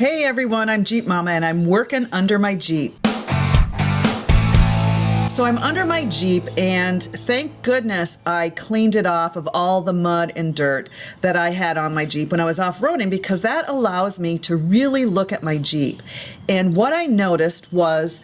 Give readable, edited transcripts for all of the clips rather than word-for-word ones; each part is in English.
Hey everyone, I'm Jeep Mama and I'm working under my Jeep. So I'm under my Jeep and thank goodness I cleaned it off of all the mud and dirt that I had on my Jeep when I was off-roading, because that allows me to really look at my Jeep. And what I noticed was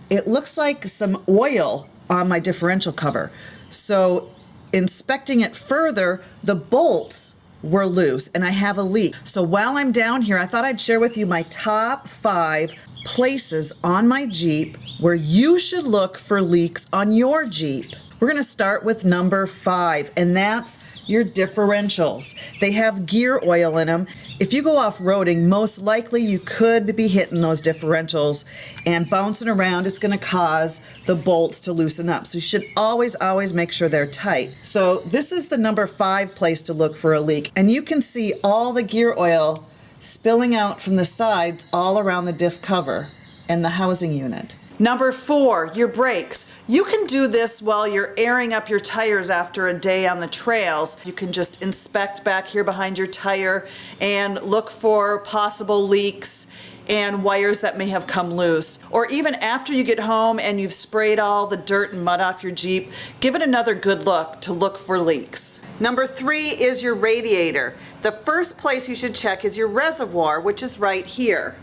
it looks like some oil on my differential cover. So inspecting it further, the bolts were loose and I have a leak. So while I'm down here, I thought I'd share with you my top 5 places on my Jeep where you should look for leaks on your Jeep. We're gonna start with number 5, and that's your differentials. They have gear oil in them. If you go off-roading, most likely you could be hitting those differentials and bouncing around. It's gonna cause the bolts to loosen up. So you should always make sure they're tight. So this is the number 5 place to look for a leak. And you can see all the gear oil spilling out from the sides all around the diff cover and the housing unit. Number 4, your brakes. You can do this while you're airing up your tires after a day on the trails. You can just inspect back here behind your tire and look for possible leaks and wires that may have come loose. Or even after you get home and you've sprayed all the dirt and mud off your Jeep, give it another good look to look for leaks. Number 3 is your radiator. The first place you should check is your reservoir, which is right here.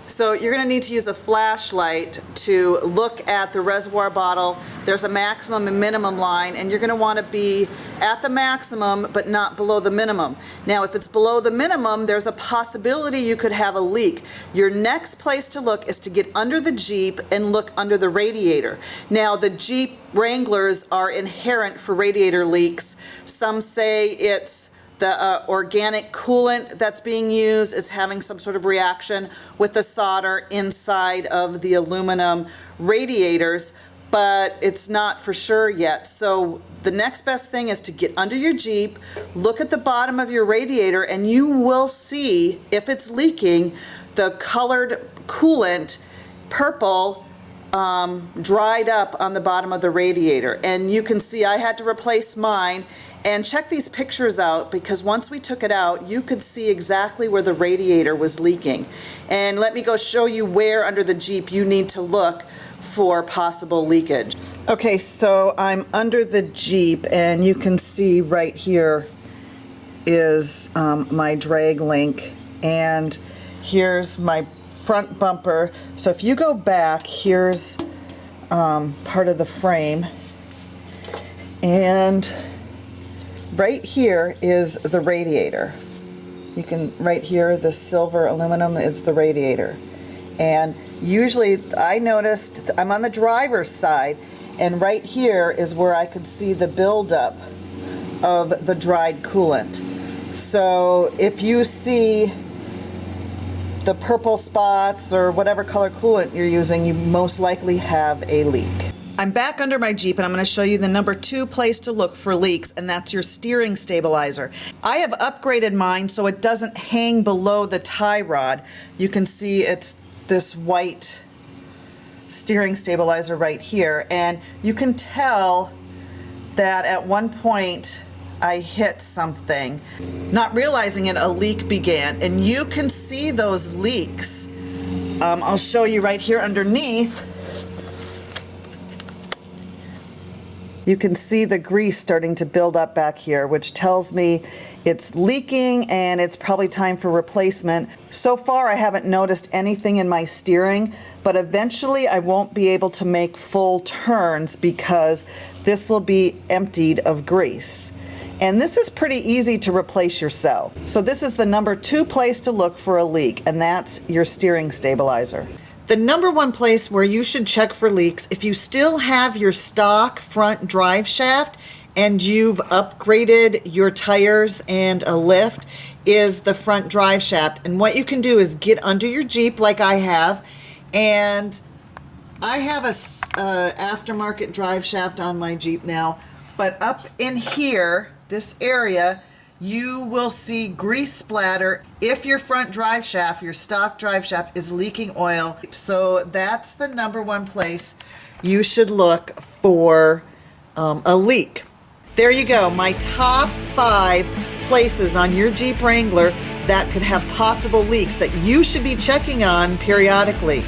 So you're going to need to use a flashlight to look at the reservoir bottle. There's a maximum and minimum line, and you're going to want to be at the maximum but not below the minimum. Now if it's below the minimum, there's a possibility you could have a leak. Your next place to look is to get under the Jeep and look under the radiator. Now the Jeep Wranglers are inherent for radiator leaks. Some say it's the organic coolant that's being used is having some sort of reaction with the solder inside of the aluminum radiators, but it's not for sure yet. So the next best thing is to get under your Jeep, look at the bottom of your radiator, and you will see if it's leaking, the colored coolant, purple, dried up on the bottom of the radiator. And you can see I had to replace mine. And check these pictures out, because once we took it out, you could see exactly where the radiator was leaking. And let me go show you where under the Jeep you need to look for possible leakage. Okay, so I'm under the Jeep and you can see right here is my drag link, and here's my front bumper. So if you go back, here's part of the frame, and right here is the radiator. You can, right here, the silver aluminum is the radiator. And usually I noticed, I'm on the driver's side, and right here is where I could see the buildup of the dried coolant. So if you see the purple spots or whatever color coolant you're using, you most likely have a leak. I'm back under my Jeep and I'm going to show you the number 2 place to look for leaks, and that's your steering stabilizer. I have upgraded mine so it doesn't hang below the tie rod. You can see it's this white steering stabilizer right here, and you can tell that at one point I hit something. Not realizing it, a leak began, and you can see those leaks. I'll show you right here underneath. You can see the grease starting to build up back here, which tells me it's leaking and it's probably time for replacement. So far, I haven't noticed anything in my steering, but eventually I won't be able to make full turns because this will be emptied of grease. And this is pretty easy to replace yourself. So this is the number 2 place to look for a leak, and that's your steering stabilizer. The number 1 place where you should check for leaks, if you still have your stock front drive shaft and you've upgraded your tires and a lift, is the front drive shaft. And what you can do is get under your Jeep like I have, and I have a aftermarket drive shaft on my Jeep now, but up in here, this area, you will see grease splatter if your front drive shaft, your stock drive shaft, is leaking oil. So that's the number 1 place you should look for a leak. There you go, my top 5 places on your Jeep Wrangler that could have possible leaks that you should be checking on periodically.